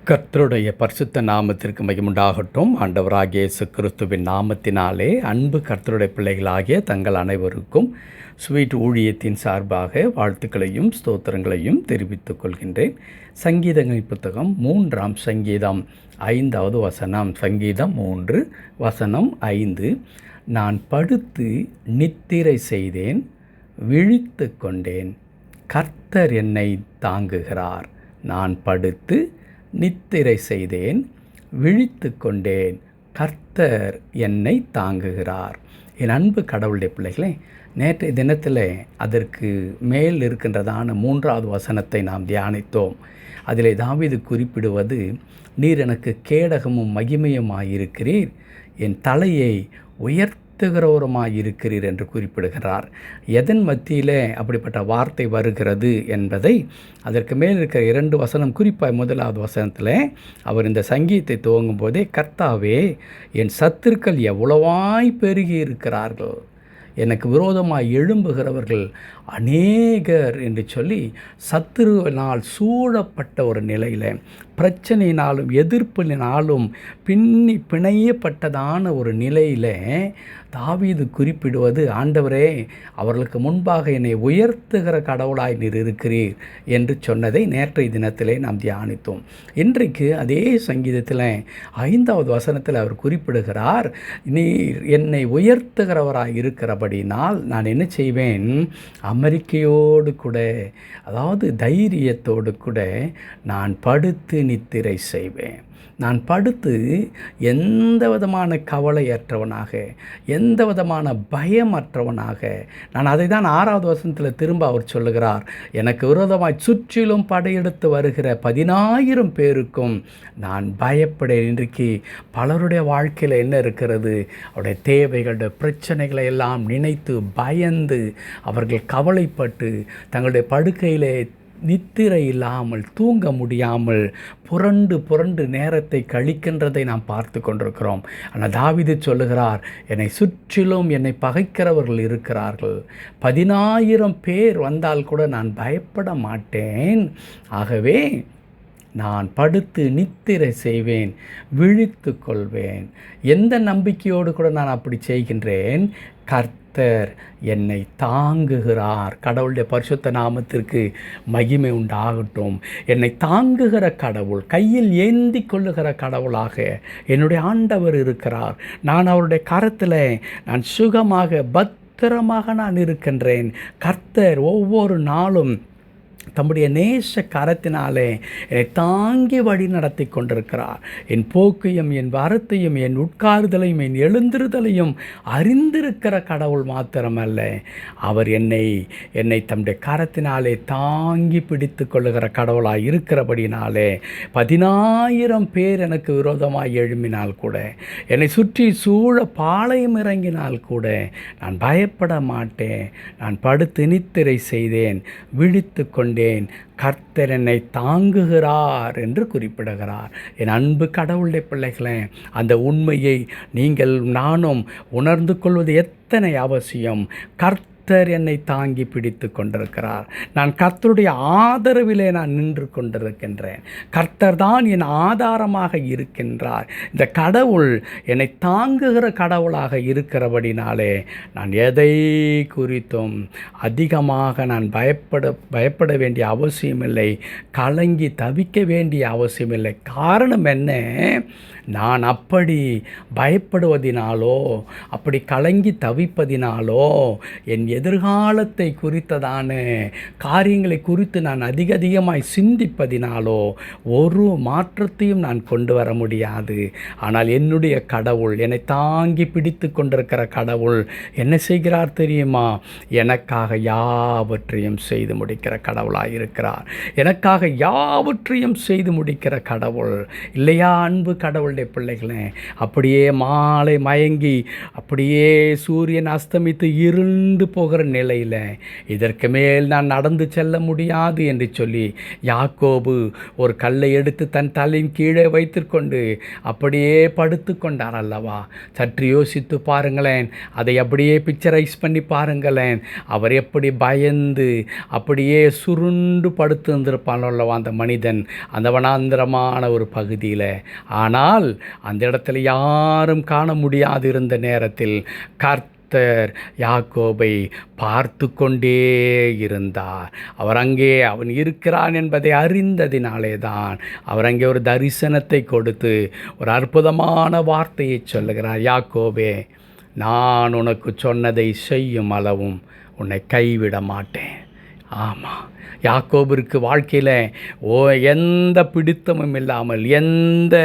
கர்த்தருடைய பரிசுத்த நாமத்திற்கு மகிமுண்டாகட்டும். ஆண்டவராகிய இயேசு கிறிஸ்துவின் நாமத்தினாலே அன்பு கர்த்தருடைய பிள்ளைகளாகிய தங்கள் அனைவருக்கும் ஸ்வீட் ஊழியத்தின் சார்பாக வாழ்த்துக்களையும் ஸ்தோத்திரங்களையும் தெரிவித்துக் கொள்கின்றேன். சங்கீதங்களின் புத்தகம் 3ஆம் சங்கீதம் 5வது வசனம். சங்கீதம் 3 வசனம் 5. நான் படுத்து நித்திரை செய்தேன், விழித்து கொண்டேன், கர்த்தர் என்னை தாங்குகிறார். நான் படுத்து நித்திரை செய்தேன், விழித்து கொண்டேன், கர்த்தர் என்னை தாங்குகிறார். என் அன்பு கடவுளுடைய பிள்ளைகளே, நேற்றைய தினத்தில் அதற்கு மேல் இருக்கின்றதான 3வது வசனத்தை நாம் தியானித்தோம். அதில் தாவீது குறிப்பிடுவது, நீர் எனக்கு கேடகமும் மகிமையுமாயிருக்கிறீர், என் தலையை உயர்த்துகிறவருமாயிருக்கிறீர் என்று குறிப்பிடுகிறார். எதன் மத்தியில் அப்படிப்பட்ட வார்த்தை வருகிறது என்பதை அதற்கு மேல் இருக்கிற 2 வசனம், குறிப்பாக 1வது வசனத்தில் அவர் இந்த சங்கீதத்தை துவங்கும் போதே, கர்த்தாவே என் சத்துருக்கள் எவ்வளவாய் பெருகி இருக்கிறார்கள், எனக்கு விரோதமாக எழும்புகிறவர்கள் அநேகர் என்று சொல்லி சத்துருவினால் சூழப்பட்ட ஒரு நிலையில், பிரச்சனையினாலும் எதிர்ப்பினாலும் பிணையப்பட்டதான ஒரு நிலையில் தாவீது குறிப்பிடுவது, ஆண்டவரே அவர்களுக்கு முன்பாக என்னை உயர்த்துகிற கடவுளாய் நீர் இருக்கிறீர் என்று சொன்னதை நேற்றைய தினத்திலே நாம் தியானித்தோம். இன்றைக்கு அதே சங்கீதத்தில் 5வது வசனத்தில் அவர் குறிப்பிடுகிறார், நீர் என்னை உயர்த்துகிறவராய் இருக்கிறபடினால் நான் என்ன செய்வேன், அமெரிக்கையோடு கூட, அதாவது தைரியத்தோடு கூட நான் படுத்து நித்திரை செய்வேன். நான் படுத்து எந்த விதமான கவலையற்றவனாக, எந்த விதமான பயமற்றவனாக, நான் அதை தான் 6வது வசனத்தில் திரும்ப அவர் சொல்லுகிறார், எனக்கு விரோதமாய் சுற்றிலும் படையெடுத்து வருகிற 10,000 பேருக்கும் நான் பயப்படேன். இன்றைக்கு பலருடைய வாழ்க்கையில் என்ன இருக்கிறது, அவருடைய தேவைகளுடைய பிரச்சனைகளை எல்லாம் நினைத்து பயந்து அவர்கள் கவலைப்பட்டு தங்களுடைய படுக்கையிலே நித்திரை இல்லாமல் தூங்க முடியாமல் புரண்டு நேரத்தை கழிக்கின்றதை நாம் பார்த்து கொண்டிருக்கிறோம். ஆனால் தாவீது சொல்லுகிறார், என்னை சுற்றிலும் என்னை பகைக்கிறவர்கள் இருக்கிறார்கள், 10,000 பேர் வந்தால் கூட நான் பயப்பட மாட்டேன். ஆகவே நான் படுத்து நித்திரை செய்வேன், விழித்து கொள்வேன். எந்த நம்பிக்கையோடு கூட நான் அப்படி செய்கின்றேன், கர்த்தர் என்னை தாங்குகிறார். கடவுளுடைய பரிசுத்த நாமத்திற்கு மகிமை உண்டாகட்டும். என்னை தாங்குகிற கடவுள், கையில் ஏந்தி கொள்ளுகிற கடவுளாக என்னுடைய ஆண்டவர் இருக்கிறார். நான் அவருடைய கரத்தில் நான் சுகமாக பத்திரமாக நான் இருக்கின்றேன். கர்த்தர் ஒவ்வொரு நாளும் தம்முடைய நேச கரத்தினாலே என்னை தாங்கி வழி நடத்தி கொண்டிருக்கிறார். என் போக்கையும் என் வரத்தையும் என் உட்காருதலையும் என் எழுந்திருதலையும் அறிந்திருக்கிற கடவுள் மாத்திரமல்ல, அவர் என்னை தம்முடைய கரத்தினாலே தாங்கி பிடித்து கொள்ளுகிற கடவுளாக இருக்கிறபடினாலே 10,000 பேர் எனக்கு விரோதமாக எழும்பினால் கூட, என்னை சுற்றி சூழ பாளையம் இறங்கினால் கூட நான் பயப்பட மாட்டேன். நான் படுத்து நித்திரை செய்தேன், விழித்து கொண்டேன், கர்த்தர் என்னை தாங்குகிறார் என்று குறிப்பிடுகிறார். என் அன்பு கடவுளுடைய பிள்ளைகளே, அந்த உண்மையை நீங்கள் நானும் உணர்ந்து கொள்வது எத்தனை அவசியம். கர்த்தர் என்னை தாங்கி பிடித்து கொண்டிருக்கிறார். நான் கர்த்தருடைய ஆதரவிலே நான் நின்று கொண்டிருக்கின்றேன். கர்த்தர் தான் என் ஆதாரமாக இருக்கின்றார். இந்த கடவுள் என்னை தாங்குகிற கடவுளாக இருக்கிறபடினாலே நான் எதை குறித்தும் அதிகமாக நான் பயப்பட வேண்டிய அவசியமில்லை, கலங்கி தவிக்க வேண்டிய அவசியமில்லை. காரணம் என்ன, நான் அப்படி பயப்படுவதினாலோ அப்படி கலங்கி தவிப்பதினாலோ என் எதிர்காலத்தை குறித்ததான காரியங்களை குறித்து நான் அதிகமாய் சிந்திப்பதினாலோ ஒரு மாற்றத்தையும் நான் கொண்டு வர முடியாது. ஆனால் என்னுடைய கடவுள், என்னை தாங்கி பிடித்து கொண்டிருக்கிற கடவுள் என்ன செய்கிறார் தெரியுமா, எனக்காக யாவற்றையும் செய்து முடிக்கிற கடவுளாக இருக்கிறார். எனக்காக யாவற்றையும் செய்து முடிக்கிற கடவுள் இல்லையா அன்பு கடவுளுடைய பிள்ளைகளே? அப்படியே மாலை மயங்கி அப்படியே சூரியன் அஸ்தமித்து இருண்டு போகிற நிலையில் இதற்கு மேல் நான் நடந்து செல்ல முடியாது என்று சொல்லி யாக்கோபு ஒரு கல்லை எடுத்து தன் தலையின் கீழே வைத்துக்கொண்டு அப்படியே படுத்து கொண்டார் அல்லவா? சற்று யோசித்து பாருங்களேன், அதை அப்படியே பிக்சரைஸ் பண்ணி பாருங்களேன். அவர் எப்படி பயந்து அப்படியே சுருண்டு படுத்து இருந்திருப்பான் அல்லவா அந்த மனிதன், அந்த வனாந்திரமான ஒரு பகுதியில். ஆனால் அந்த இடத்துல யாரும் காண முடியாது இருந்த நேரத்தில் கர்த்தர் யாக்கோபை பார்த்து கொண்டே இருந்தார். அவன் இருக்கிறான் என்பதை அறிந்ததினாலே தான் அவர் அங்கே ஒரு தரிசனத்தை கொடுத்து ஒரு அற்புதமான வார்த்தையை சொல்லுகிறார். யாக்கோபே, நான் உனக்கு சொன்னதை செய்யும் அளவும் உன்னை கைவிட மாட்டேன். ஆமாம், யாக்கோபிற்கு வாழ்க்கையில் எந்த பிடித்தமும் இல்லாமல், எந்த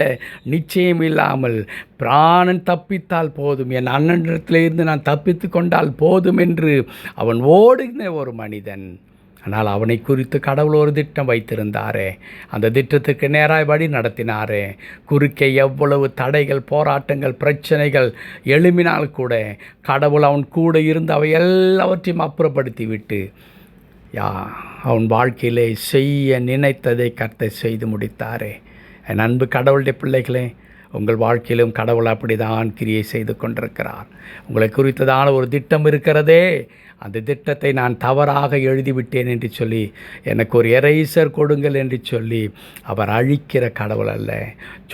நிச்சயம் இல்லாமல், பிராணன் தப்பித்தால் போதும், என் அண்ணனிடத்திலிருந்து நான் தப்பித்து கொண்டால் போதும் என்று அவன் ஓடின ஒரு மனிதன். ஆனால் அவனை குறித்து கடவுள் ஒரு திட்டம் வைத்திருந்தாரே, அந்த திட்டத்துக்கு நேராக வழி நடத்தினாரே. குறுக்கே எவ்வளவு தடைகள், போராட்டங்கள், பிரச்சனைகள் எழும்பினால் கூட கடவுள் அவன் கூட இருந்து அவை எல்லாவற்றையும் அப்புறப்படுத்தி விட்டு அவன் வாழ்க்கையிலே செய்ய நினைத்ததை கர்த்தர் செய்து முடித்தாரே. என் அன்பு கடவுளுடைய பிள்ளைகளே, உங்கள் வாழ்க்கையிலும் கடவுள் அப்படி தான் கிரியை செய்து கொண்டிருக்கிறார். உங்களை குறித்ததான ஒரு திட்டம் இருக்கிறதே, அந்த திட்டத்தை நான் தவறாக எழுதிவிட்டேன் என்று சொல்லி எனக்கு ஒரு எரேசர் கொடுங்கள் என்று சொல்லி அவர் அழிக்கிற கடவுள் அல்ல,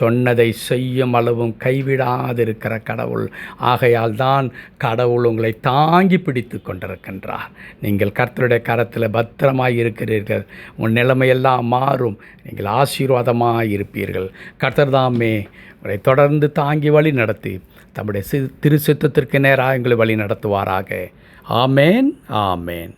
சொன்னதை செய்யும் அளவும் கைவிடாதிருக்கிற கடவுள். ஆகையால் தான் கடவுள் உங்களை தாங்கி பிடித்து கொண்டிருக்கின்றார். நீங்கள் கர்த்தருடைய கரத்தில் பத்திரமாய் இருக்கிறீர்கள். உன் நிலைமையெல்லாம் மாறும். நீங்கள் ஆசீர்வாதமாக இருப்பீர்கள். கர்த்தர் தாமே உங்களை தொடர்ந்து தாங்கி வழி நடத்தி தம்முடைய திருச்சித்தத்திற்கு நேராக எங்களை வழி நடத்துவாராக. ஆமேன், ஆமேன்.